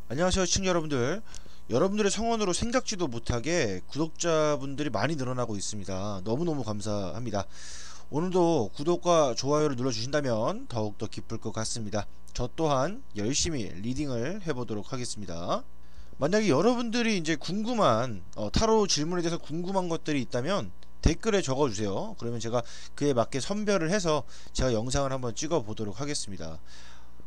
안녕하세요 시청자 여러분들. 여러분들의 성원으로 생각지도 못하게 구독자분들이 많이 늘어나고 있습니다. 너무너무 감사합니다. 오늘도 구독과 좋아요를 눌러주신다면 더욱더 기쁠 것 같습니다. 저 또한 열심히 리딩을 해보도록 하겠습니다. 만약에 여러분들이 이제 궁금한 타로 질문에 대해서 궁금한 것들이 있다면 댓글에 적어주세요. 그러면 제가 그에 맞게 선별을 해서 제가 영상을 한번 찍어 보도록 하겠습니다.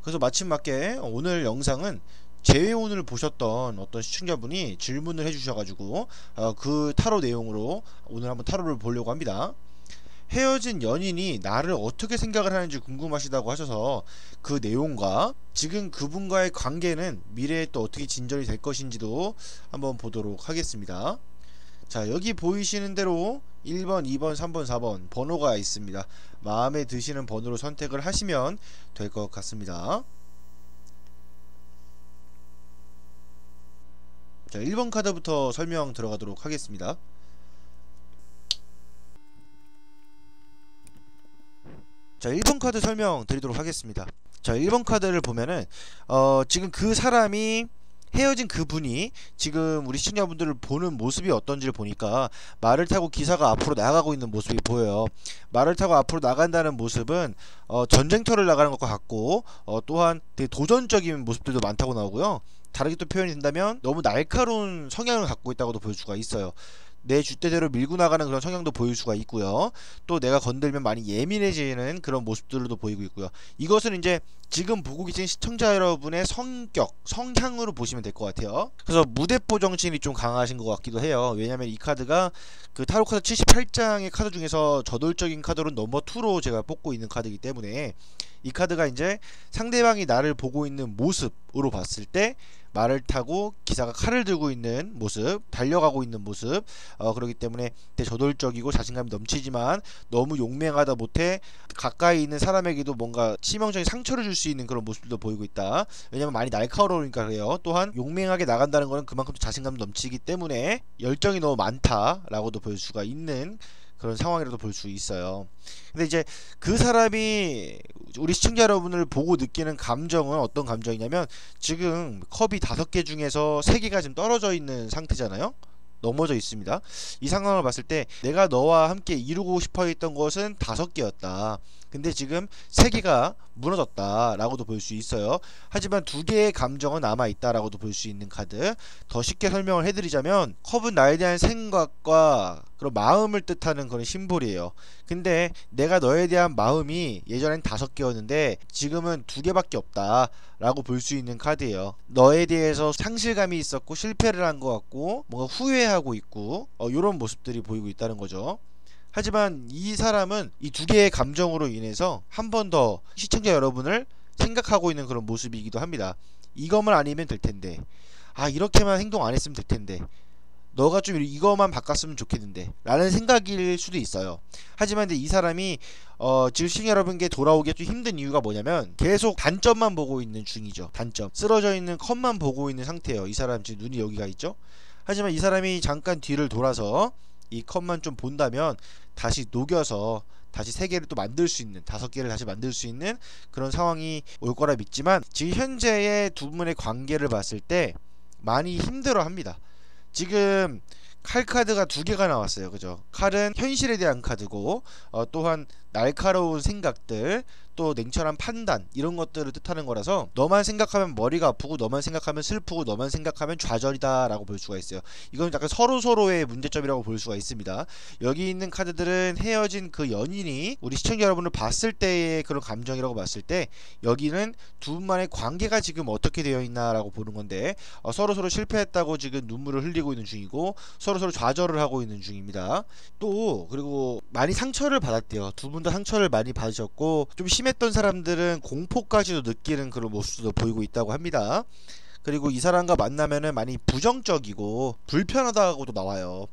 그래서 마침 맞게 오늘 영상은 재회원을 보셨던 어떤 시청자분이 질문을 해주셔가지고 그 타로 내용으로 오늘 한번 타로를 보려고 합니다. 헤어진 연인이 나를 어떻게 생각을 하는지 궁금하시다고 하셔서 그 내용과 지금 그분과의 관계는 미래에 또 어떻게 진전이 될 것인지도 한번 보도록 하겠습니다. 자, 여기 보이시는 대로 1번, 2번, 3번, 4번 번호가 있습니다. 마음에 드시는 번호로 선택을 하시면 될 것 같습니다. 자, 1번 카드부터 설명 들어가도록 하겠습니다. 자, 1번 카드 설명 드리도록 하겠습니다. 자, 1번 카드를 보면은 지금 그 사람이 헤어진 그분이 지금 우리 시청자분들을 보는 모습이 어떤지를 보니까 말을 타고 기사가 앞으로 나가고 있는 모습이 보여요. 말을 타고 앞으로 나간다는 모습은 전쟁터를 나가는 것과 같고 또한 되게 도전적인 모습들도 많다고 나오고요. 다르게 또 표현이 된다면 너무 날카로운 성향을 갖고 있다고도 볼 수가 있어요. 내 줏대대로 밀고 나가는 그런 성향도 보일 수가 있고요. 또 내가 건들면 많이 예민해지는 그런 모습들도 보이고 있고요. 이것은 이제 지금 보고 계신 시청자 여러분의 성격, 성향으로 보시면 될 것 같아요. 그래서 무대포 정신이 좀 강하신 것 같기도 해요. 왜냐면 이 카드가 그 타로 카드 78장의 카드 중에서 저돌적인 카드로 넘버 2로 제가 뽑고 있는 카드이기 때문에 이 카드가 이제 상대방이 나를 보고 있는 모습으로 봤을 때 말을 타고 기사가 칼을 들고 있는 모습, 달려가고 있는 모습, 그렇기 때문에 되게 저돌적이고 자신감이 넘치지만 너무 용맹하다 못해 가까이 있는 사람에게도 뭔가 치명적인 상처를 줄 수 있는 그런 모습도 보이고 있다. 왜냐면 많이 날카로우니까 그래요. 또한 용맹하게 나간다는 것은 그만큼 자신감 넘치기 때문에 열정이 너무 많다라고도 볼 수가 있는 그런 상황이라도 볼 수 있어요. 근데 이제 그 사람이 우리 시청자 여러분을 보고 느끼는 감정은 어떤 감정이냐면 지금 컵이 5개 중에서 3개가 지금 떨어져 있는 상태잖아요. 넘어져 있습니다. 이 상황을 봤을 때 내가 너와 함께 이루고 싶어 했던 것은 5개였다. 근데 지금 3개가 무너졌다 라고도 볼 수 있어요. 하지만 2개의 감정은 남아있다 라고도 볼 수 있는 카드. 더 쉽게 설명을 해드리자면 컵은 나에 대한 생각과 그런 마음을 뜻하는 그런 심볼이에요. 근데 내가 너에 대한 마음이 예전엔 5개였는데 지금은 2개밖에 없다 라고 볼 수 있는 카드예요. 너에 대해서 상실감이 있었고 실패를 한 것 같고 뭔가 후회하고 있고 이런 모습들이 보이고 있다는 거죠. 하지만 이 사람은 이 2개의 감정으로 인해서 한 번 더 시청자 여러분을 생각하고 있는 그런 모습이기도 합니다. 이것만 아니면 될 텐데, 아 이렇게만 행동 안 했으면 될 텐데, 너가 좀 이거만 바꿨으면 좋겠는데 라는 생각일 수도 있어요. 하지만 이제 이 사람이 지금 시청자 여러분께 돌아오기 좀 힘든 이유가 뭐냐면 계속 단점만 보고 있는 중이죠. 단점, 쓰러져 있는 컵만 보고 있는 상태예요. 이 사람 지금 눈이 여기가 있죠. 하지만 이 사람이 잠깐 뒤를 돌아서 이 컵만 좀 본다면 다시 녹여서 다시 3개를 또 만들 수 있는, 5개를 다시 만들 수 있는 그런 상황이 올 거라 믿지만 지금 현재의 두 분의 관계를 봤을 때 많이 힘들어 합니다. 지금 칼 카드가 2개가 나왔어요. 그죠? 칼은 현실에 대한 카드고 또한 날카로운 생각들, 또 냉철한 판단, 이런 것들을 뜻하는 거라서 너만 생각하면 머리가 아프고 너만 생각하면 슬프고 너만 생각하면 좌절이다 라고 볼 수가 있어요. 이건 약간 서로서로의 문제점이라고 볼 수가 있습니다. 여기 있는 카드들은 헤어진 그 연인이 우리 시청자 여러분을 봤을 때의 그런 감정이라고 봤을 때 여기는 두 분만의 관계가 지금 어떻게 되어 있나 라고 보는 건데 서로서로 실패했다고 지금 눈물을 흘리고 있는 중이고 서로서로 좌절을 하고 있는 중입니다. 또 그리고 많이 상처를 받았대요. 두 분 다 상처를 많이 받으셨고 좀 심했던 사람들은 공포까지도 느끼는 그런 모습도 보이고 있다고 합니다. 그리고 이 사람과 만나면은 많이 부정적이고 불편하다고도 나와요.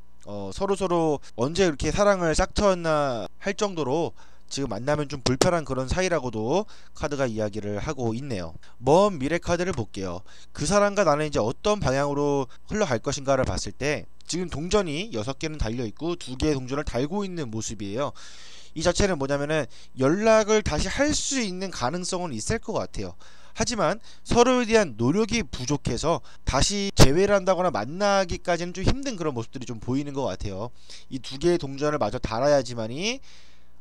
서로서로 언제 이렇게 사랑을 싹트였나 할 정도로 지금 만나면 좀 불편한 그런 사이라고도 카드가 이야기를 하고 있네요. 먼 미래 카드를 볼게요. 그 사람과 나는 이제 어떤 방향으로 흘러갈 것인가를 봤을 때 지금 동전이 6개는 달려있고 2개의 동전을 달고 있는 모습이에요. 이 자체는 뭐냐면은 연락을 다시 할 수 있는 가능성은 있을 것 같아요. 하지만 서로에 대한 노력이 부족해서 다시 재회를 한다거나 만나기까지는 좀 힘든 그런 모습들이 좀 보이는 것 같아요. 이 두 개의 동전을 마저 달아야지만이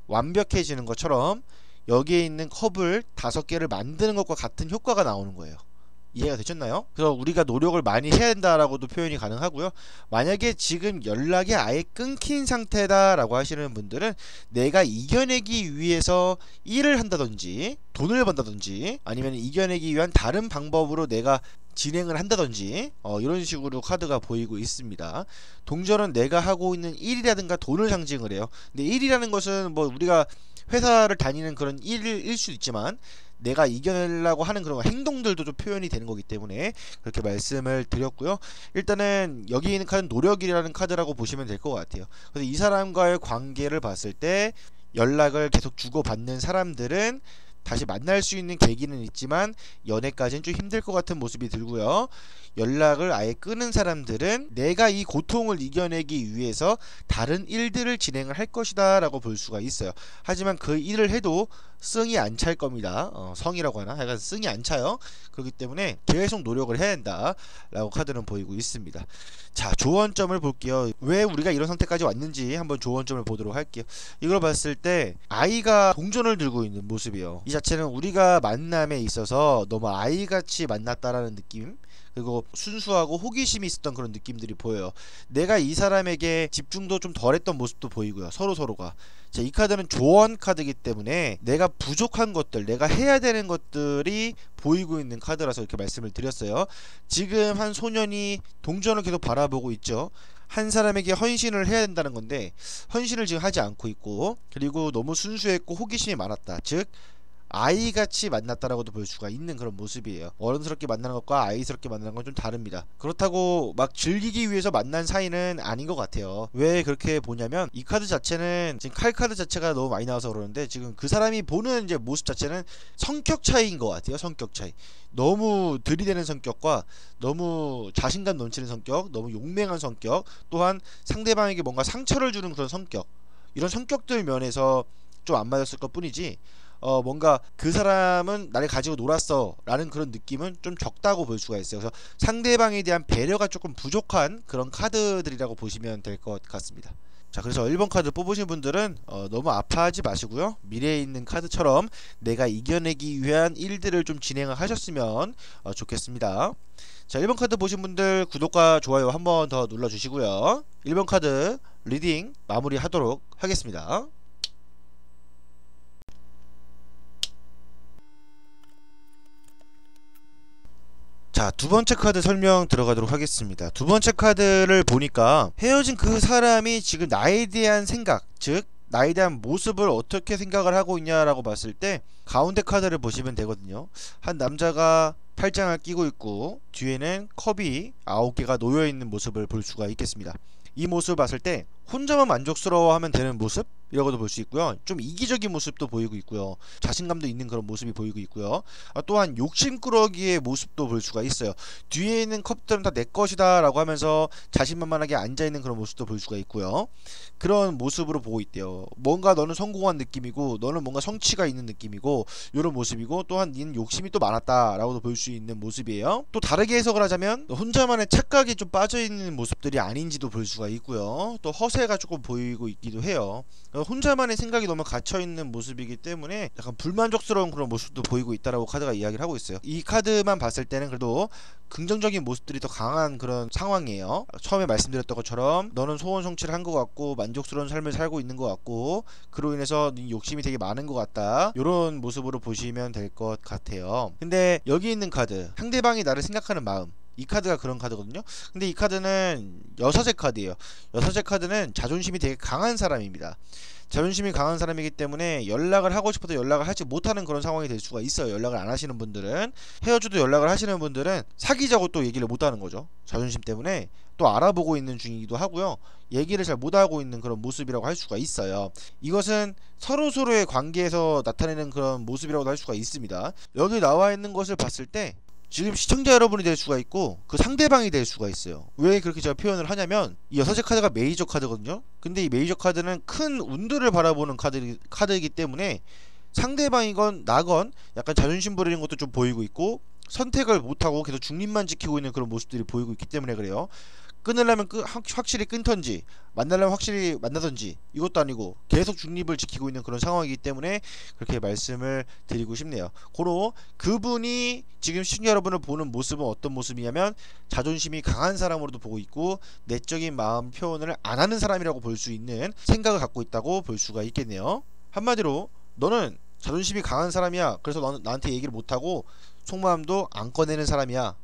완벽해지는 것처럼 여기에 있는 컵을 5개를 만드는 것과 같은 효과가 나오는 거예요. 이해가 되셨나요? 그래서 우리가 노력을 많이 해야 된다라고도 표현이 가능하고요. 만약에 지금 연락이 아예 끊긴 상태다라고 하시는 분들은 내가 이겨내기 위해서 일을 한다든지 돈을 번다든지 아니면 이겨내기 위한 다른 방법으로 내가 진행을 한다든지 이런 식으로 카드가 보이고 있습니다. 동전은 내가 하고 있는 일이라든가 돈을 상징을 해요. 근데 일이라는 것은 뭐 우리가 회사를 다니는 그런 일일 수도 있지만 내가 이겨내려고 하는 그런 행동들도 좀 표현이 되는 거기 때문에 그렇게 말씀을 드렸고요. 일단은 여기 있는 카드는 노력이라는 카드라고 보시면 될 것 같아요. 그래서 이 사람과의 관계를 봤을 때 연락을 계속 주고받는 사람들은 다시 만날 수 있는 계기는 있지만 연애까지는 좀 힘들 것 같은 모습이 들고요. 연락을 아예 끊은 사람들은 내가 이 고통을 이겨내기 위해서 다른 일들을 진행을 할 것이다 라고 볼 수가 있어요. 하지만 그 일을 해도 승이 안 찰 겁니다. 성이라고 하나? 하여간 승이 안 차요. 그렇기 때문에 계속 노력을 해야 된다 라고 카드는 보이고 있습니다. 자, 조언점을 볼게요. 왜 우리가 이런 상태까지 왔는지 한번 조언점을 보도록 할게요. 이걸 봤을 때 아이가 동전을 들고 있는 모습이에요. 이 자체는 우리가 만남에 있어서 너무 아이같이 만났다라는 느낌, 그리고 순수하고 호기심이 있었던 그런 느낌들이 보여요. 내가 이 사람에게 집중도 좀 덜했던 모습도 보이고요. 서로가. 자, 이 카드는 조언 카드이기 때문에 내가 부족한 것들, 내가 해야 되는 것들이 보이고 있는 카드라서 이렇게 말씀을 드렸어요. 지금 한 소년이 동전을 계속 바라보고 있죠. 한 사람에게 헌신을 해야 된다는 건데 헌신을 지금 하지 않고 있고, 그리고 너무 순수했고 호기심이 많았다. 즉 아이같이 만났다라고도 볼 수가 있는 그런 모습이에요. 어른스럽게 만나는 것과 아이스럽게 만나는 건 좀 다릅니다. 그렇다고 막 즐기기 위해서 만난 사이는 아닌 것 같아요. 왜 그렇게 보냐면 이 카드 자체는 지금 칼 카드 자체가 너무 많이 나와서 그러는데 지금 그 사람이 보는 이제 모습 자체는 성격 차이인 것 같아요. 성격 차이. 너무 들이대는 성격과 너무 자신감 넘치는 성격, 너무 용맹한 성격, 또한 상대방에게 뭔가 상처를 주는 그런 성격, 이런 성격들 면에서 좀 안 맞았을 것 뿐이지 뭔가 그 사람은 나를 가지고 놀았어 라는 그런 느낌은 좀 적다고 볼 수가 있어요. 그래서 상대방에 대한 배려가 조금 부족한 그런 카드들이라고 보시면 될 것 같습니다. 자, 그래서 1번 카드 뽑으신 분들은 너무 아파하지 마시고요. 미래에 있는 카드처럼 내가 이겨내기 위한 일들을 좀 진행을 하셨으면 좋겠습니다. 자, 1번 카드 보신 분들 구독과 좋아요 한 번 더 눌러주시고요. 1번 카드 리딩 마무리 하도록 하겠습니다. 자, 두 번째 카드 설명 들어가도록 하겠습니다. 두 번째 카드를 보니까 헤어진 그 사람이 지금 나에 대한 생각, 즉 나에 대한 모습을 어떻게 생각을 하고 있냐라고 봤을 때 가운데 카드를 보시면 되거든요. 한 남자가 팔짱을 끼고 있고 뒤에는 컵이 9개가 놓여있는 모습을 볼 수가 있겠습니다. 이 모습을 봤을 때 혼자만 만족스러워하면 되는 모습? 이라고도 볼 수 있고요. 좀 이기적인 모습도 보이고 있고요. 자신감도 있는 그런 모습이 보이고 있고요. 또한 욕심꾸러기의 모습도 볼 수가 있어요. 뒤에 있는 컵들은 다 내 것이다 라고 하면서 자신만만하게 앉아있는 그런 모습도 볼 수가 있고요. 그런 모습으로 보고 있대요. 뭔가 너는 성공한 느낌이고 너는 뭔가 성취가 있는 느낌이고 이런 모습이고, 또한 니는 욕심이 또 많았다 라고도 볼 수 있는 모습이에요. 또 다르게 해석을 하자면 혼자만의 착각이 좀 빠져있는 모습들이 아닌지도 볼 수가 있고요. 또 허세가 조금 보이고 있기도 해요. 혼자만의 생각이 너무 갇혀있는 모습이기 때문에 약간 불만족스러운 그런 모습도 보이고 있다라고 카드가 이야기를 하고 있어요. 이 카드만 봤을 때는 그래도 긍정적인 모습들이 더 강한 그런 상황이에요. 처음에 말씀드렸던 것처럼 너는 소원 성취를 한 것 같고 만족스러운 삶을 살고 있는 것 같고 그로 인해서 네 욕심이 되게 많은 것 같다, 이런 모습으로 보시면 될 것 같아요. 근데 여기 있는 카드, 상대방이 나를 생각하는 마음, 이 카드가 그런 카드거든요. 근데 이 카드는 여섯의 카드예요. 여섯의 카드는 자존심이 되게 강한 사람입니다. 자존심이 강한 사람이기 때문에 연락을 하고 싶어도 연락을 하지 못하는 그런 상황이 될 수가 있어요. 연락을 안 하시는 분들은. 헤어져도 연락을 하시는 분들은 사귀자고 또 얘기를 못하는 거죠. 자존심 때문에 또 알아보고 있는 중이기도 하고요. 얘기를 잘 못하고 있는 그런 모습이라고 할 수가 있어요. 이것은 서로서로의 관계에서 나타내는 그런 모습이라고 할 수가 있습니다. 여기 나와 있는 것을 봤을 때 지금 시청자 여러분이 될 수가 있고 그 상대방이 될 수가 있어요. 왜 그렇게 제가 표현을 하냐면 이 여섯의 카드가 메이저 카드거든요. 근데 이 메이저 카드는 큰 운들을 바라보는 카드이기 때문에 상대방이건 나건 약간 자존심 부리는 것도 좀 보이고 있고, 선택을 못하고 계속 중립만 지키고 있는 그런 모습들이 보이고 있기 때문에 그래요. 끊으려면 확실히 끊던지, 만나려면 확실히 만나던지, 이것도 아니고 계속 중립을 지키고 있는 그런 상황이기 때문에 그렇게 말씀을 드리고 싶네요. 고로 그분이 지금 시청자 여러분을 보는 모습은 어떤 모습이냐면, 자존심이 강한 사람으로도 보고 있고, 내적인 마음 표현을 안 하는 사람이라고 볼 수 있는 생각을 갖고 있다고 볼 수가 있겠네요. 한마디로 너는 자존심이 강한 사람이야, 그래서 너는 나한테 얘기를 못하고 속마음도 안 꺼내는 사람이야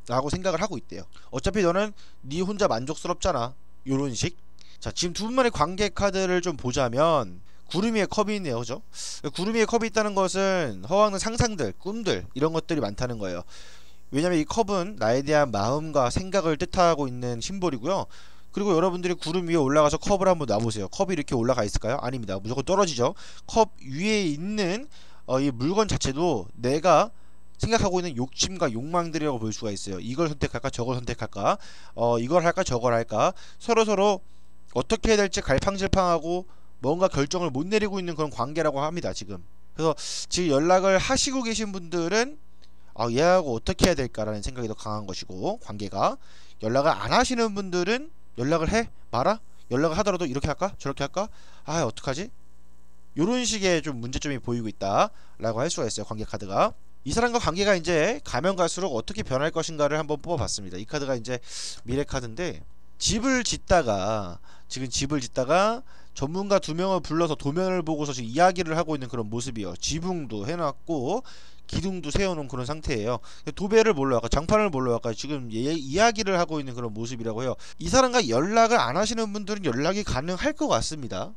라고 생각을 하고 있대요. 어차피 너는 네 혼자 만족스럽잖아, 요런 식. 자, 지금 두 분만의 관계 카드를 좀 보자면 구름 위에 컵이 있네요. 그죠? 구름 위에 컵이 있다는 것은 허황된 상상들, 꿈들, 이런 것들이 많다는 거예요. 왜냐면 이 컵은 나에 대한 마음과 생각을 뜻하고 있는 심볼이고요. 그리고 여러분들이 구름 위에 올라가서 컵을 한번 놔보세요. 컵이 이렇게 올라가 있을까요? 아닙니다. 무조건 떨어지죠. 컵 위에 있는 이 물건 자체도 내가 생각하고 있는 욕심과 욕망들이라고 볼 수가 있어요. 이걸 선택할까 저걸 선택할까, 이걸 할까 저걸 할까, 서로서로 어떻게 해야 될지 갈팡질팡하고 뭔가 결정을 못 내리고 있는 그런 관계라고 합니다, 지금. 그래서 지금 연락을 하시고 계신 분들은 얘하고 어떻게 해야 될까라는 생각이 더 강한 것이고, 관계가. 연락을 안 하시는 분들은 연락을 해? 말아? 연락을 하더라도 이렇게 할까? 저렇게 할까? 어떡하지? 요런 식의 좀 문제점이 보이고 있다 라고 할 수가 있어요, 관계 카드가. 이 사람과 관계가 이제 가면 갈수록 어떻게 변할 것인가를 한번 뽑아봤습니다. 이 카드가 이제 미래 카드인데, 지금 집을 짓다가 전문가 2명을 불러서 도면을 보고서 지금 이야기를 하고 있는 그런 모습이에요. 지붕도 해놨고 기둥도 세워놓은 그런 상태예요. 도배를 뭘로 할까, 장판을 뭘로 할까, 지금 이야기를 하고 있는 그런 모습이라고 해요. 이 사람과 연락을 안 하시는 분들은 연락이 가능할 것 같습니다.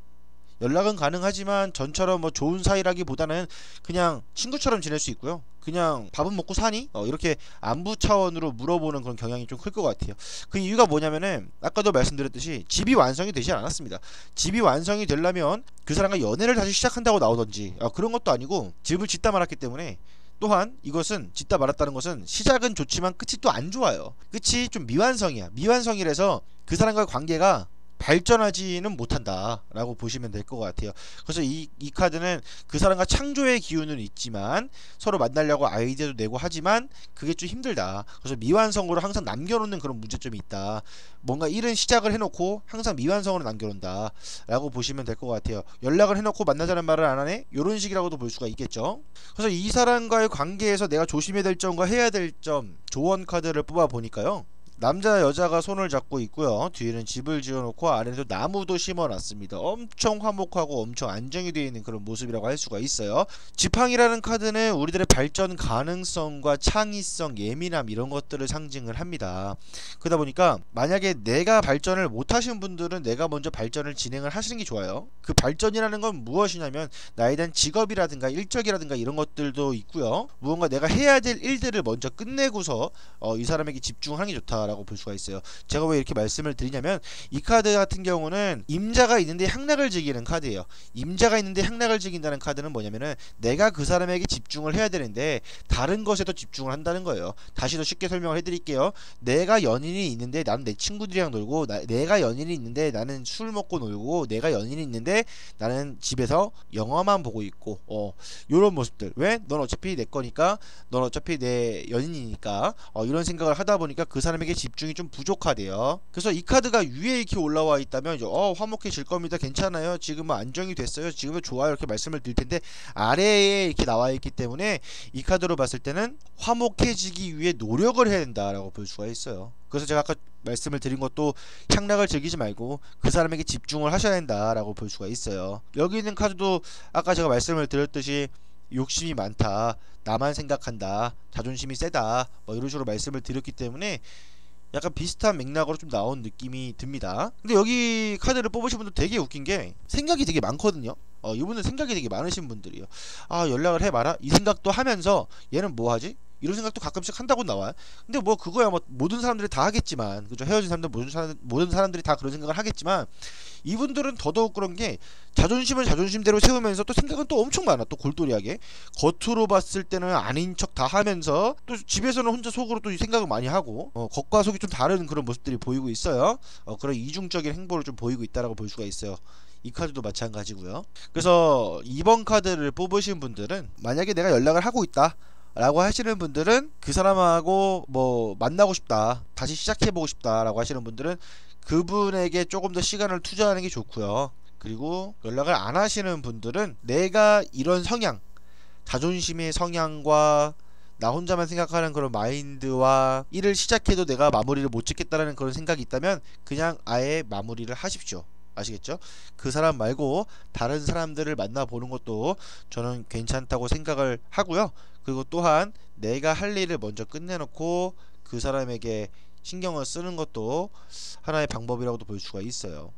연락은 가능하지만 전처럼 뭐 좋은 사이라기보다는 그냥 친구처럼 지낼 수 있고요. 그냥 밥은 먹고 사니? 이렇게 안부 차원으로 물어보는 그런 경향이 좀 클 것 같아요. 그 이유가 뭐냐면은 아까도 말씀드렸듯이 집이 완성이 되지 않았습니다. 집이 완성이 되려면 그 사람과 연애를 다시 시작한다고 나오던지 그런 것도 아니고, 집을 짓다 말았기 때문에, 또한 이것은 짓다 말았다는 것은 시작은 좋지만 끝이 또 안 좋아요. 끝이 좀 미완성이야. 미완성이라서 그 사람과의 관계가 발전하지는 못한다 라고 보시면 될 것 같아요. 그래서 이 카드는 그 사람과 창조의 기운은 있지만 서로 만나려고 아이디어도 내고 하지만 그게 좀 힘들다. 그래서 미완성으로 항상 남겨놓는 그런 문제점이 있다. 뭔가 일은 시작을 해놓고 항상 미완성으로 남겨놓는다 라고 보시면 될 것 같아요. 연락을 해놓고 만나자는 말을 안 하네? 요런 식이라고도 볼 수가 있겠죠. 그래서 이 사람과의 관계에서 내가 조심해야 될 점과 해야 될 점, 조언 카드를 뽑아 보니까요, 남자 여자가 손을 잡고 있고요. 뒤에는 집을 지어놓고 아래에도 나무도 심어놨습니다. 엄청 화목하고 엄청 안정이 되어 있는 그런 모습이라고 할 수가 있어요. 지팡이라는 카드는 우리들의 발전 가능성과 창의성, 예민함, 이런 것들을 상징을 합니다. 그러다 보니까 만약에 내가 발전을 못하신 분들은 내가 먼저 발전을 진행을 하시는 게 좋아요. 그 발전이라는 건 무엇이냐면 나에 대한 직업이라든가 일적이라든가 이런 것들도 있고요. 무언가 내가 해야 될 일들을 먼저 끝내고서 이 사람에게 집중하는 게 좋다 라고 볼 수가 있어요. 제가 왜 이렇게 말씀을 드리냐면, 이 카드 같은 경우는 임자가 있는데 향락을 즐기는 카드예요. 임자가 있는데 향락을 즐긴다는 카드는 뭐냐면은 내가 그 사람에게 집중을 해야 되는데 다른 것에도 집중을 한다는 거예요. 다시 더 쉽게 설명을 해드릴게요. 내가 연인이 있는데 나는 내 친구들이랑 놀고, 내가 연인이 있는데 나는 술 먹고 놀고, 내가 연인이 있는데 나는 집에서 영화만 보고 있고, 요런 모습들. 왜? 넌 어차피 내 거니까, 넌 어차피 내 연인이니까, 이런 생각을 하다 보니까 그 사람에게 집중이 좀 부족하대요. 그래서 이 카드가 위에 이렇게 올라와 있다면 이제 화목해질 겁니다. 괜찮아요. 지금은 안정이 됐어요. 지금은 좋아요. 이렇게 말씀을 드릴 텐데, 아래에 이렇게 나와 있기 때문에 이 카드로 봤을 때는 화목해지기 위해 노력을 해야 된다라고 볼 수가 있어요. 그래서 제가 아까 말씀을 드린 것도 향락을 즐기지 말고 그 사람에게 집중을 하셔야 된다라고 볼 수가 있어요. 여기 있는 카드도 아까 제가 말씀을 드렸듯이 욕심이 많다, 나만 생각한다, 자존심이 세다, 이런 식으로 말씀을 드렸기 때문에 약간 비슷한 맥락으로 좀 나온 느낌이 듭니다. 근데 여기 카드를 뽑으신 분들 되게 웃긴 게 생각이 되게 많거든요. 이분은 생각이 되게 많으신 분들이에요. 연락을 해봐라 이 생각도 하면서 얘는 뭐하지? 이런 생각도 가끔씩 한다고 나와요. 근데 뭐 그거야 뭐 모든 사람들이 다 하겠지만, 그죠? 헤어진 사람들 모든 사람들이 다 그런 생각을 하겠지만, 이분들은 더더욱 그런 게 자존심을 자존심대로 세우면서 또 생각은 또 엄청 많아. 또 골똘히하게 겉으로 봤을 때는 아닌 척 다 하면서 또 집에서는 혼자 속으로 또 생각을 많이 하고, 겉과 속이 좀 다른 그런 모습들이 보이고 있어요. 그런 이중적인 행보를 좀 보이고 있다라고 볼 수가 있어요. 이 카드도 마찬가지고요. 그래서 2번 카드를 뽑으신 분들은 만약에 내가 연락을 하고 있다 라고 하시는 분들은 그 사람하고 뭐 만나고 싶다, 다시 시작해보고 싶다 라고 하시는 분들은 그분에게 조금 더 시간을 투자하는 게 좋고요. 그리고 연락을 안 하시는 분들은 내가 이런 성향, 자존심의 성향과 나 혼자만 생각하는 그런 마인드와 일을 시작해도 내가 마무리를 못 짓겠다라는 그런 생각이 있다면 그냥 아예 마무리를 하십시오. 아시겠죠? 그 사람 말고 다른 사람들을 만나보는 것도 저는 괜찮다고 생각을 하고요. 그리고 또한 내가 할 일을 먼저 끝내놓고 그 사람에게 신경을 쓰는 것도 하나의 방법이라고도 볼 수가 있어요.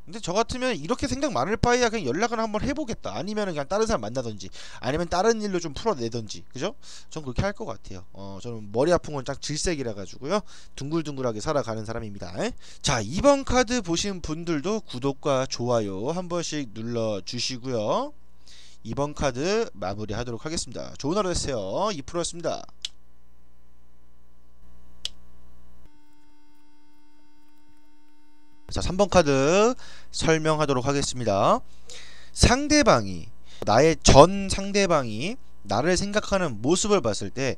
근데 저 같으면 이렇게 생각 많을 바에야 그냥 연락을 한번 해보겠다, 아니면 그냥 다른 사람 만나든지, 아니면 다른 일로 좀 풀어내든지, 그죠? 전 그렇게 할 것 같아요. 저는 머리 아픈 건 딱 질색이라 가지고요, 둥글둥글하게 살아가는 사람입니다. 자, 2번 카드 보신 분들도 구독과 좋아요 한 번씩 눌러주시고요. 2번 카드 마무리 하도록 하겠습니다. 좋은 하루 되세요. 2%였습니다. 자, 3번 카드 설명하도록 하겠습니다. 상대방이, 나의 전 상대방이 나를 생각하는 모습을 봤을 때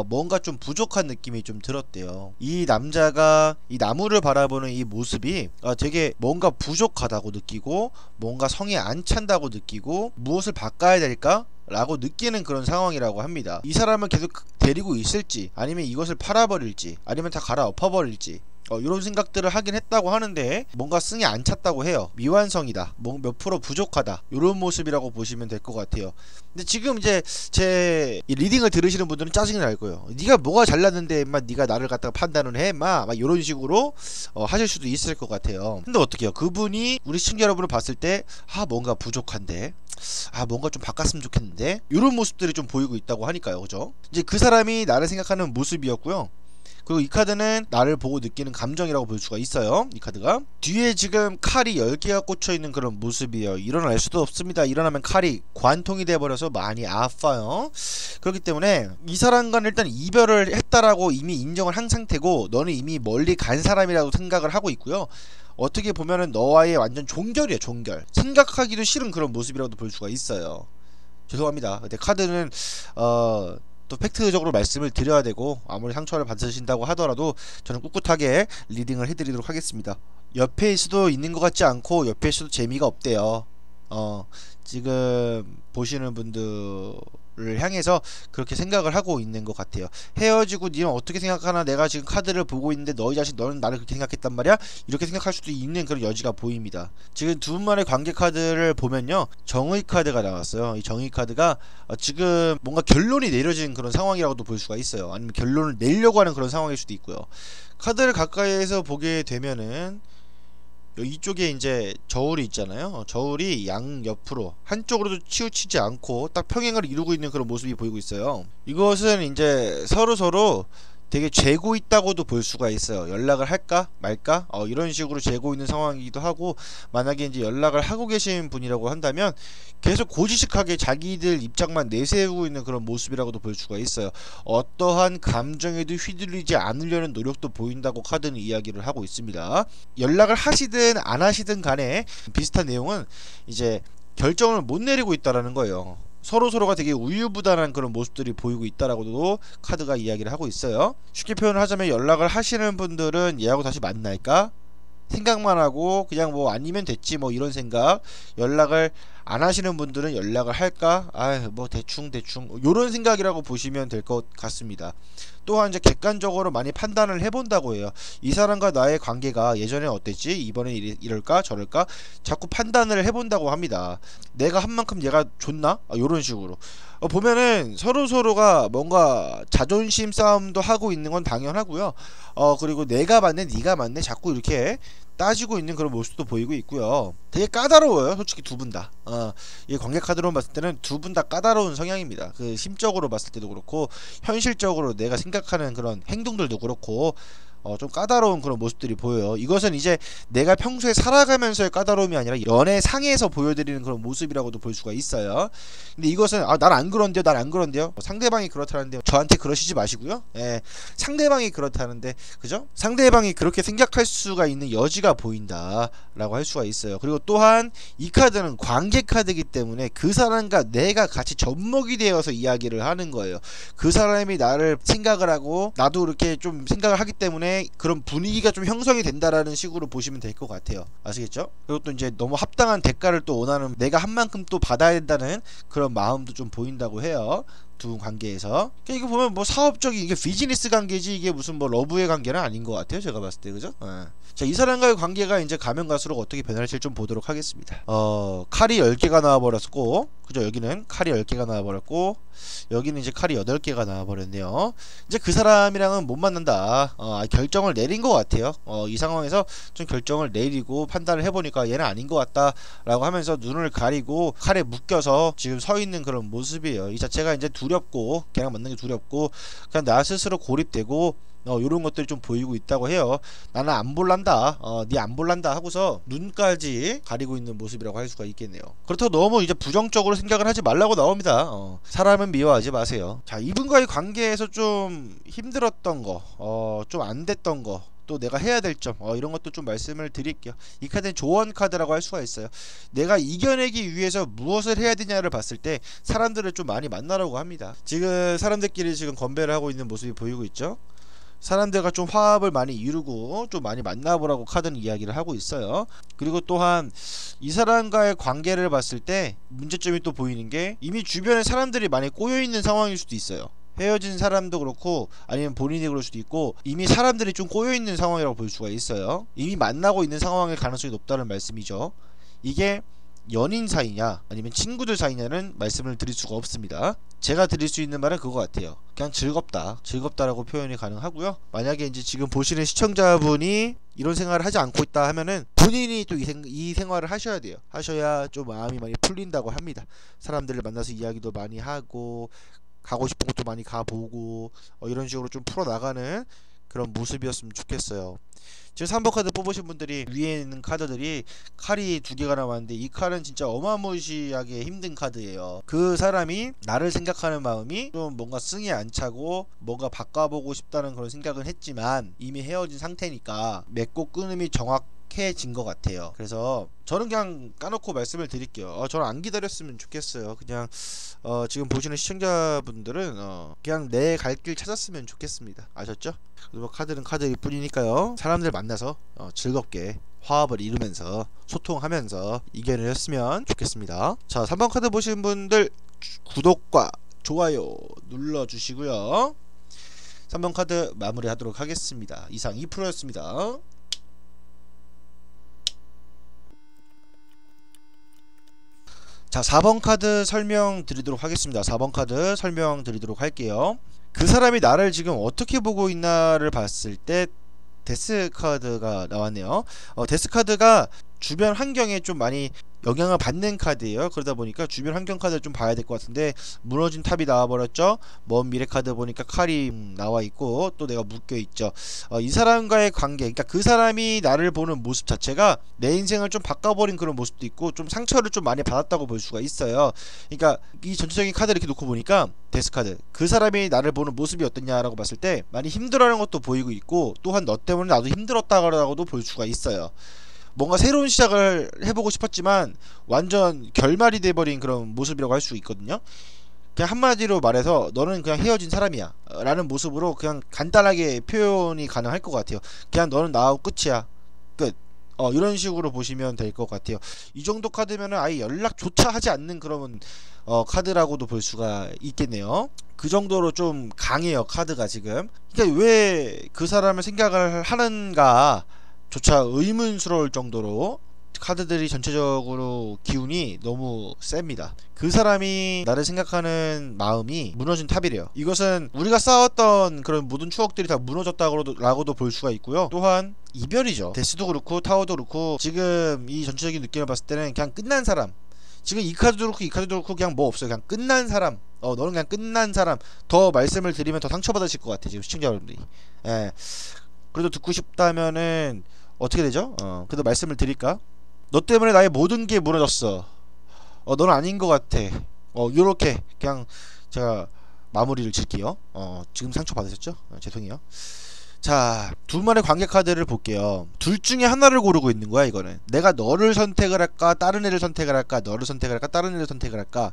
뭔가 좀 부족한 느낌이 좀 들었대요. 이 남자가 이 나무를 바라보는 이 모습이 되게 뭔가 부족하다고 느끼고, 뭔가 성에 안 찬다고 느끼고, 무엇을 바꿔야 될까? 라고 느끼는 그런 상황이라고 합니다. 이 사람을 계속 데리고 있을지, 아니면 이것을 팔아버릴지, 아니면 다 갈아엎어버릴지, 이런 생각들을 하긴 했다고 하는데 뭔가 승이 안 찼다고 해요. 미완성이다, 뭐 몇 프로 부족하다, 이런 모습이라고 보시면 될 것 같아요. 근데 지금 이제 제 리딩을 들으시는 분들은 짜증이 날 거예요. 네가 뭐가 잘났는데 막 네가 나를 갖다가 판단을 해 막 이런 식으로 하실 수도 있을 것 같아요. 근데 어떻게 해요? 그분이 우리 시청자 여러분을 봤을 때 뭔가 부족한데, 뭔가 좀 바꿨으면 좋겠는데, 이런 모습들이 좀 보이고 있다고 하니까요. 그죠? 이제 그 사람이 나를 생각하는 모습이었고요. 그리고 이 카드는 나를 보고 느끼는 감정이라고 볼 수가 있어요. 이 카드가 뒤에 지금 칼이 10개가 꽂혀있는 그런 모습이에요. 일어날 수도 없습니다. 일어나면 칼이 관통이 돼버려서 많이 아파요. 그렇기 때문에 이 사람과는 일단 이별을 했다라고 이미 인정을 한 상태고, 너는 이미 멀리 간 사람이라고 생각을 하고 있고요. 어떻게 보면은 너와의 완전 종결이에요. 종결. 생각하기도 싫은 그런 모습이라고도 볼 수가 있어요. 죄송합니다. 근데 카드는 또 팩트적으로 말씀을 드려야 되고, 아무리 상처를 받으신다고 하더라도 저는 꿋꿋하게 리딩을 해드리도록 하겠습니다. 옆에 있어도 있는 것 같지 않고 옆에 있어도 재미가 없대요. 지금 보시는 분들을 향해서 그렇게 생각을 하고 있는 것 같아요. 헤어지고 니는 어떻게 생각하나, 내가 지금 카드를 보고 있는데 너희 자식 너는 나를 그렇게 생각했단 말이야, 이렇게 생각할 수도 있는 그런 여지가 보입니다. 지금 두 분만의 관계 카드를 보면요, 정의 카드가 나왔어요. 이 정의 카드가 지금 뭔가 결론이 내려진 그런 상황이라고도 볼 수가 있어요. 아니면 결론을 내려고 하는 그런 상황일 수도 있고요. 카드를 가까이에서 보게 되면은 이쪽에 이제 저울이 있잖아요. 저울이 양 옆으로 한쪽으로도 치우치지 않고 딱 평행을 이루고 있는 그런 모습이 보이고 있어요. 이것은 이제 서로 되게 재고 있다고도 볼 수가 있어요. 연락을 할까 말까 이런 식으로 재고 있는 상황이기도 하고, 만약에 이제 연락을 하고 계신 분이라고 한다면 계속 고지식하게 자기들 입장만 내세우고 있는 그런 모습이라고도 볼 수가 있어요. 어떠한 감정에도 휘둘리지 않으려는 노력도 보인다고 카드는 이야기를 하고 있습니다. 연락을 하시든 안 하시든 간에 비슷한 내용은 이제 결정을 못 내리고 있다라는 거예요. 서로가 되게 우유부단한 그런 모습들이 보이고 있다라고도 카드가 이야기를 하고 있어요. 쉽게 표현을 하자면 연락을 하시는 분들은 얘하고 다시 만날까? 생각만 하고 그냥 뭐 아니면 됐지 뭐 이런 생각. 연락을 안 하시는 분들은 연락을 할까? 뭐 대충 요런 생각이라고 보시면 될 것 같습니다. 또한 이제 객관적으로 많이 판단을 해본다고 해요. 이 사람과 나의 관계가 예전에 어땠지? 이번에 이럴까? 저럴까? 자꾸 판단을 해본다고 합니다. 내가 한 만큼 얘가 좋나? 요런 식으로 보면은 서로가 뭔가 자존심 싸움도 하고 있는 건 당연하고요. 그리고 내가 맞네 네가 맞네 자꾸 이렇게 따지고 있는 그런 모습도 보이고 있고요. 되게 까다로워요. 솔직히 두 분 다. 이 관계 카드로 봤을 때는 두 분 다 까다로운 성향입니다. 그 심적으로 봤을 때도 그렇고, 현실적으로 내가 생각하는 그런 행동들도 그렇고, 좀 까다로운 그런 모습들이 보여요. 이것은 이제 내가 평소에 살아가면서의 까다로움이 아니라 연애상에서 보여드리는 그런 모습이라고도 볼 수가 있어요. 근데 이것은 난 안 그런데요, 난 안 그런데요, 상대방이 그렇다는데 저한테 그러시지 마시고요. 예, 상대방이 그렇다는데, 그죠? 상대방이 그렇게 생각할 수가 있는 여지가 보인다 라고 할 수가 있어요. 그리고 또한 이 카드는 관계 카드이기 때문에 그 사람과 내가 같이 접목이 되어서 이야기를 하는 거예요. 그 사람이 나를 생각을 하고 나도 이렇게 좀 생각을 하기 때문에 그런 분위기가 좀 형성이 된다라는 식으로 보시면 될 것 같아요. 아시겠죠? 그리고 또 이제 너무 합당한 대가를 또 원하는, 내가 한 만큼 또 받아야 된다는 그런 마음도 좀 보인다고 해요. 두 관계에서. 그러니까 이거 보면 뭐 사업적인, 이게 비즈니스 관계지 이게 무슨 뭐 러브의 관계는 아닌 것 같아요, 제가 봤을 때. 그죠? 자, 이 사람과의 관계가 이제 가면 갈수록 어떻게 변할지 좀 보도록 하겠습니다. 칼이 10개가 나와버렸고, 그죠? 여기는 칼이 10개가 나와버렸고, 여기는 이제 칼이 8개가 나와버렸네요. 이제 그 사람이랑은 못 만난다. 결정을 내린 것 같아요. 이 상황에서 좀 결정을 내리고 판단을 해보니까 얘는 아닌 것 같다 라고 하면서 눈을 가리고 칼에 묶여서 지금 서 있는 그런 모습이에요. 이 자체가 이제 두렵고, 걔랑 만나는 게 두렵고, 그냥 나 스스로 고립되고, 요런 것들이 좀 보이고 있다고 해요. 나는 안 볼란다, 니 안 볼란다 하고서 눈까지 가리고 있는 모습이라고 할 수가 있겠네요. 그렇다고 너무 이제 부정적으로 생각을 하지 말라고 나옵니다. 사람은 미워하지 마세요. 자, 이분과의 관계에서 좀 힘들었던 거, 좀 안 됐던 거, 또 내가 해야 될 점, 이런 것도 좀 말씀을 드릴게요. 이 카드는 조언 카드라고 할 수가 있어요. 내가 이겨내기 위해서 무엇을 해야 되냐를 봤을 때 사람들을 좀 많이 만나라고 합니다. 지금 사람들끼리 지금 건배를 하고 있는 모습이 보이고 있죠. 사람들과 좀 화합을 많이 이루고 좀 많이 만나보라고 카드는 이야기를 하고 있어요. 그리고 또한 이 사람과의 관계를 봤을 때 문제점이 또 보이는 게, 이미 주변에 사람들이 많이 꼬여있는 상황일 수도 있어요. 헤어진 사람도 그렇고 아니면 본인이 그럴 수도 있고, 이미 사람들이 좀 꼬여있는 상황이라고 볼 수가 있어요. 이미 만나고 있는 상황일 가능성이 높다는 말씀이죠. 이게 연인 사이냐 아니면 친구들 사이냐는 말씀을 드릴 수가 없습니다. 제가 드릴 수 있는 말은 그거 같아요. 그냥 즐겁다라고 표현이 가능하고요. 만약에 이제 지금 보시는 시청자분이 이런 생활을 하지 않고 있다 하면은 본인이 또 이 생활을 하셔야 돼요. 하셔야 좀 마음이 많이 풀린다고 합니다. 사람들을 만나서 이야기도 많이 하고, 가고 싶은 곳도 많이 가보고, 이런 식으로 좀 풀어나가는 그런 모습이었으면 좋겠어요. 지금 3번 카드 뽑으신 분들이 위에 있는 카드들이 칼이 2개가 남았는데, 이 칼은 진짜 어마무시하게 힘든 카드예요. 그 사람이 나를 생각하는 마음이 좀 뭔가 승에 안 차고 뭔가 바꿔보고 싶다는 그런 생각은 했지만 이미 헤어진 상태니까 맺고 끊음이 정확해진 것 같아요. 그래서 저는 그냥 까놓고 말씀을 드릴게요. 저는 안 기다렸으면 좋겠어요. 그냥 지금 보시는 시청자분들은 그냥 내 갈 길 찾았으면 좋겠습니다. 아셨죠? 그리고 카드는 카드일 뿐이니까요. 사람들 만나서 즐겁게 화합을 이루면서 소통하면서 이겨를 했으면 좋겠습니다. 자, 3번 카드 보시는 분들 구독과 좋아요 눌러주시고요. 3번 카드 마무리 하도록 하겠습니다. 이상 2%였습니다. 자, 4번 카드 설명 드리도록 하겠습니다. 4번 카드 설명 드리도록 할게요. 그 사람이 나를 지금 어떻게 보고 있나를 봤을 때 데스 카드가 나왔네요. 데스 카드가 주변 환경에 좀 많이 영향을 받는 카드예요. 그러다 보니까 주변 환경 카드를 좀 봐야 될 것 같은데, 무너진 탑이 나와버렸죠. 먼 미래 카드 보니까 칼이 나와있고 또 내가 묶여있죠. 이 사람과의 관계, 그러니까 그 사람이 나를 보는 모습 자체가 내 인생을 좀 바꿔버린 그런 모습도 있고, 좀 상처를 좀 많이 받았다고 볼 수가 있어요. 그러니까 이 전체적인 카드를 이렇게 놓고 보니까 데스 카드, 그 사람이 나를 보는 모습이 어떻냐라고 봤을 때 많이 힘들어하는 것도 보이고 있고, 또한 너 때문에 나도 힘들었다고도 볼 수가 있어요. 뭔가 새로운 시작을 해보고 싶었지만 완전 결말이 돼버린 그런 모습이라고 할 수 있거든요. 그냥 한마디로 말해서 너는 그냥 헤어진 사람이야 라는 모습으로 그냥 간단하게 표현이 가능할 것 같아요. 그냥 너는 나하고 끝이야, 끝. 이런 식으로 보시면 될 것 같아요. 이 정도 카드면은 아예 연락조차 하지 않는 그런 카드라고도 볼 수가 있겠네요. 그 정도로 좀 강해요, 카드가 지금. 그러니까 왜 그 사람을 생각을 하는가 조차 의문스러울 정도로 카드들이 전체적으로 기운이 너무 셉니다. 그 사람이 나를 생각하는 마음이 무너진 탑이래요. 이것은 우리가 쌓았던 그런 모든 추억들이 다 무너졌다고도 볼 수가 있고요. 또한 이별이죠. 데스도 그렇고 타워도 그렇고, 지금 이 전체적인 느낌을 봤을 때는 그냥 끝난 사람, 지금 이 카드도 그렇고 이 카드도 그렇고 그냥 뭐 없어요. 그냥 끝난 사람. 너는 그냥 끝난 사람. 더 말씀을 드리면 더 상처받으실 것 같아요, 지금 시청자 여러분들이. 예. 그래도 듣고 싶다면은 어떻게 되죠? 그래도 말씀을 드릴까? 너 때문에 나의 모든 게 무너졌어. 넌 아닌 것 같아. 요렇게 그냥 제가 마무리를 칠게요. 지금 상처 받으셨죠? 죄송해요. 자, 둘만의 관계 카드를 볼게요. 둘 중에 하나를 고르고 있는 거야, 이거는. 내가 너를 선택을 할까, 다른 애를 선택을 할까, 너를 선택을 할까, 다른 애를 선택을 할까.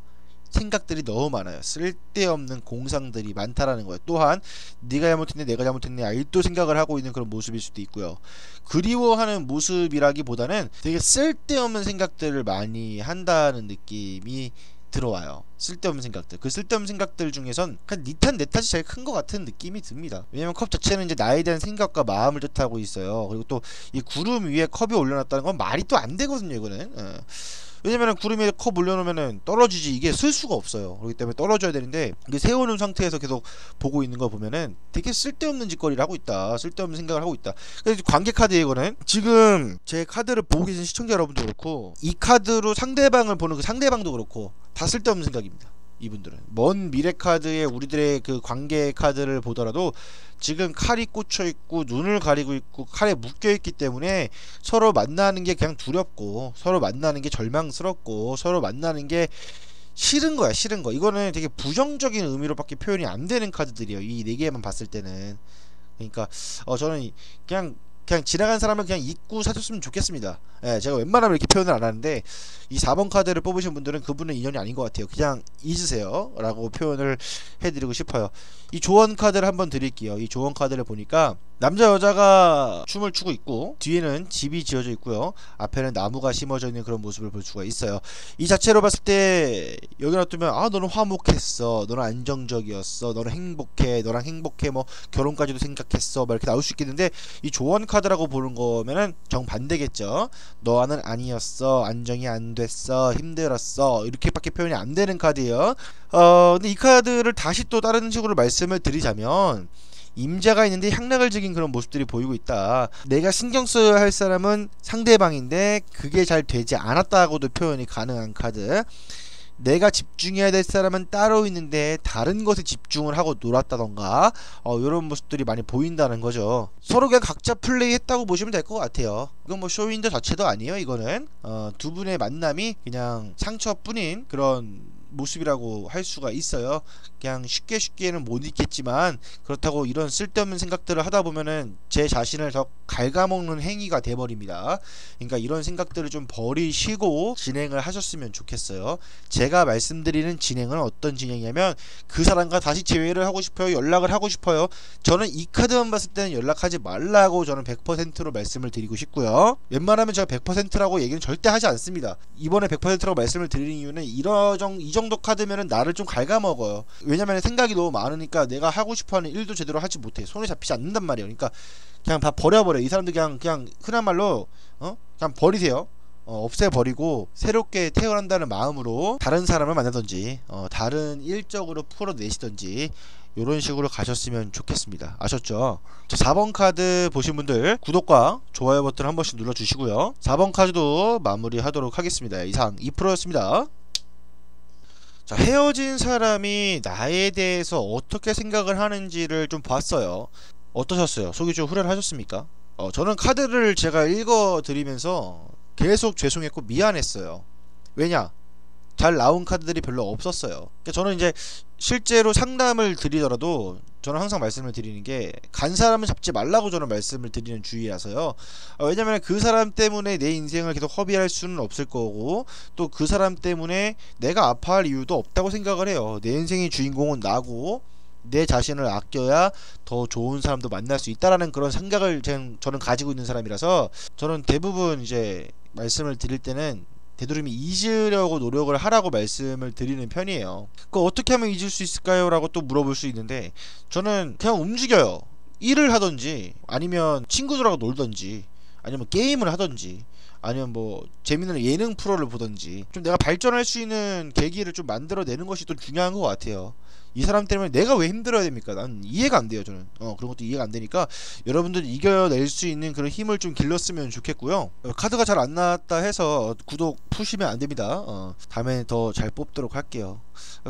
생각들이 너무 많아요. 쓸데없는 공상들이 많다라는 거예요. 또한 네가 잘못했네, 내가 잘못했네, 아직도 생각을 하고 있는 그런 모습일 수도 있고요. 그리워하는 모습이라기보다는 되게 쓸데없는 생각들을 많이 한다는 느낌이 들어와요. 쓸데없는 생각들. 그 쓸데없는 생각들 중에선 그냥 니 탓 내 탓이 제일 큰 것 같은 느낌이 듭니다. 왜냐면 컵 자체는 이제 나에 대한 생각과 마음을 뜻하고 있어요. 그리고 또 이 구름 위에 컵이 올려놨다는 건 말이 또 안 되거든요, 이거는. 왜냐면은 구름 위에 컵 올려놓으면은 떨어지지, 이게 쓸 수가 없어요. 그렇기 때문에 떨어져야 되는데, 이게 세워놓은 상태에서 계속 보고 있는 거 보면은 되게 쓸데없는 짓거리를 하고 있다, 쓸데없는 생각을 하고 있다. 그래서 관계 카드 이거는 지금 제 카드를 보고 계신 시청자 여러분도 그렇고, 이 카드로 상대방을 보는 그 상대방도 그렇고 다 쓸데없는 생각입니다. 이분들은 먼 미래 카드에 우리들의 그 관계 카드를 보더라도 지금 칼이 꽂혀 있고 눈을 가리고 있고 칼에 묶여 있기 때문에 서로 만나는 게 그냥 두렵고, 서로 만나는 게 절망스럽고, 서로 만나는 게 싫은 거야, 싫은 거. 이거는 되게 부정적인 의미로밖에 표현이 안 되는 카드들이에요, 이 네 개만 봤을 때는. 그러니까 저는 그냥 지나간 사람을 그냥 잊고 사줬으면 좋겠습니다. 예, 제가 웬만하면 이렇게 표현을 안 하는데, 이 4번 카드를 뽑으신 분들은 그분은 인연이 아닌 것 같아요. 그냥 잊으세요 라고 표현을 해드리고 싶어요. 이 조언 카드를 한번 드릴게요. 이 조언 카드를 보니까 남자 여자가 춤을 추고 있고, 뒤에는 집이 지어져 있고요, 앞에는 나무가 심어져 있는 그런 모습을 볼 수가 있어요. 이 자체로 봤을 때 여기 놔두면 너는 화목했어, 너는 안정적이었어, 너는 행복해, 너랑 행복해, 뭐 결혼까지도 생각했어, 막 이렇게 나올 수 있겠는데, 이 조언 카드라고 보는 거면은 정반대겠죠. 너와는 아니었어, 안정이 안 됐어, 힘들었어, 이렇게밖에 표현이 안 되는 카드예요. 근데 이 카드를 다시 또 다른 식으로 말씀을 드리자면, 임자가 있는데 향락을 즐긴 그런 모습들이 보이고 있다. 내가 신경 써야 할 사람은 상대방인데 그게 잘 되지 않았다고도 표현이 가능한 카드. 내가 집중해야 될 사람은 따로 있는데 다른 것에 집중을 하고 놀았다던가, 이런 모습들이 많이 보인다는 거죠. 서로 그냥 각자 플레이했다고 보시면 될 것 같아요. 이건 뭐 쇼윈도 자체도 아니에요. 이거는 두 분의 만남이 그냥 상처뿐인 그런 모습이라고 할 수가 있어요. 그냥 쉽게는 못 잊겠지만, 그렇다고 이런 쓸데없는 생각들을 하다 보면은 제 자신을 더 갉아먹는 행위가 돼버립니다. 그러니까 이런 생각들을 좀 버리시고 진행을 하셨으면 좋겠어요. 제가 말씀드리는 진행은 어떤 진행이냐면, 그 사람과 다시 재회를 하고 싶어요, 연락을 하고 싶어요, 저는 이 카드만 봤을 때는 연락하지 말라고 저는 100%로 말씀을 드리고 싶고요. 웬만하면 제가 100%라고 얘기는 절대 하지 않습니다. 이번에 100%라고 말씀을 드리는 이유는 이 정도 카드면은 나를 좀 갉아먹어요. 왜냐면 생각이 너무 많으니까 내가 하고 싶어하는 일도 제대로 하지 못해. 손에 잡히지 않는단 말이에요. 그러니까 그냥 다 버려버려. 이 사람들 그냥 흔한 말로 그냥 버리세요. 없애버리고 새롭게 태어난다는 마음으로 다른 사람을 만나든지 다른 일적으로 풀어내시든지 요런 식으로 가셨으면 좋겠습니다. 아셨죠? 자, 4번 카드 보신 분들 구독과 좋아요 버튼 한 번씩 눌러주시고요. 4번 카드도 마무리 하도록 하겠습니다. 이상 2%였습니다. 자, 헤어진 사람이 나에 대해서 어떻게 생각을 하는지를 좀 봤어요. 어떠셨어요? 속이 좀 후련하셨습니까? 저는 카드를 제가 읽어드리면서 계속 죄송했고 미안했어요. 왜냐? 잘 나온 카드들이 별로 없었어요. 그러니까 저는 이제 실제로 상담을 드리더라도 저는 항상 말씀을 드리는 게, 간 사람은 잡지 말라고 저는 말씀을 드리는 주의라서요. 왜냐면 그 사람 때문에 내 인생을 계속 허비할 수는 없을 거고, 또 그 사람 때문에 내가 아파할 이유도 없다고 생각을 해요. 내 인생의 주인공은 나고, 내 자신을 아껴야 더 좋은 사람도 만날 수 있다라는 그런 생각을 저는 가지고 있는 사람이라서, 저는 대부분 이제 말씀을 드릴 때는 되도록이면 잊으려고 노력을 하라고 말씀을 드리는 편이에요. 그거 어떻게 하면 잊을 수 있을까요? 라고 또 물어볼 수 있는데, 저는 그냥 움직여요. 일을 하던지, 아니면 친구들하고 놀던지, 아니면 게임을 하던지, 아니면 뭐 재밌는 예능 프로를 보던지, 좀 내가 발전할 수 있는 계기를 좀 만들어내는 것이 또 중요한 것 같아요. 이 사람 때문에 내가 왜 힘들어야 됩니까? 난 이해가 안 돼요. 저는 그런 것도 이해가 안 되니까 여러분들 이겨낼 수 있는 그런 힘을 좀 길렀으면 좋겠고요. 카드가 잘 안 나왔다 해서 구독 푸시면 안 됩니다. 다음에 더 잘 뽑도록 할게요.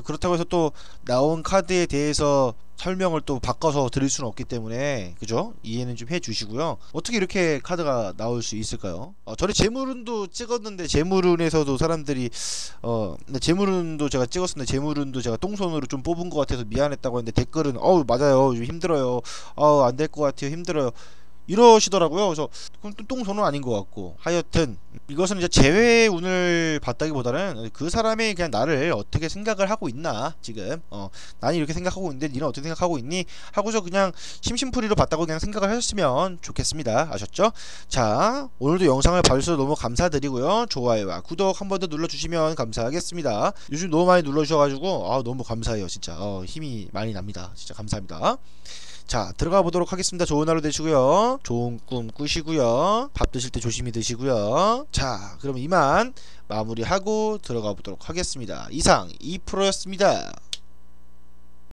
그렇다고 해서 또 나온 카드에 대해서 설명을 또 바꿔서 드릴 수는 없기 때문에 그죠? 이해는 좀 해주시고요. 어떻게 이렇게 카드가 나올 수 있을까요? 전에 재물운도 찍었는데 재물운에서도 사람들이 근데 재물운도 제가 찍었었는데 재물운도 제가 똥손으로 좀 뽑은 것 같아서 미안했다고 했는데 댓글은 맞아요 좀 힘들어요, 안 될 것 같아요, 힘들어요 이러시더라고요. 그래서 그럼 또 똥손은 아닌 것 같고, 하여튼 이것은 이제 제외 운을 봤다기보다는 그 사람이 그냥 나를 어떻게 생각을 하고 있나, 지금 나는 이렇게 생각하고 있는데 니는 어떻게 생각하고 있니 하고서 그냥 심심풀이로 봤다고 그냥 생각을 하셨으면 좋겠습니다. 아셨죠? 자, 오늘도 영상을 봐주셔서 너무 감사드리고요. 좋아요와 구독 한 번 더 눌러주시면 감사하겠습니다. 요즘 너무 많이 눌러주셔가지고 너무 감사해요 진짜. 힘이 많이 납니다. 진짜 감사합니다. 자, 들어가 보도록 하겠습니다. 좋은 하루 되시고요. 좋은 꿈 꾸시고요. 밥 드실 때 조심히 드시고요. 자, 그럼 이만 마무리하고 들어가 보도록 하겠습니다. 이상 2%였습니다.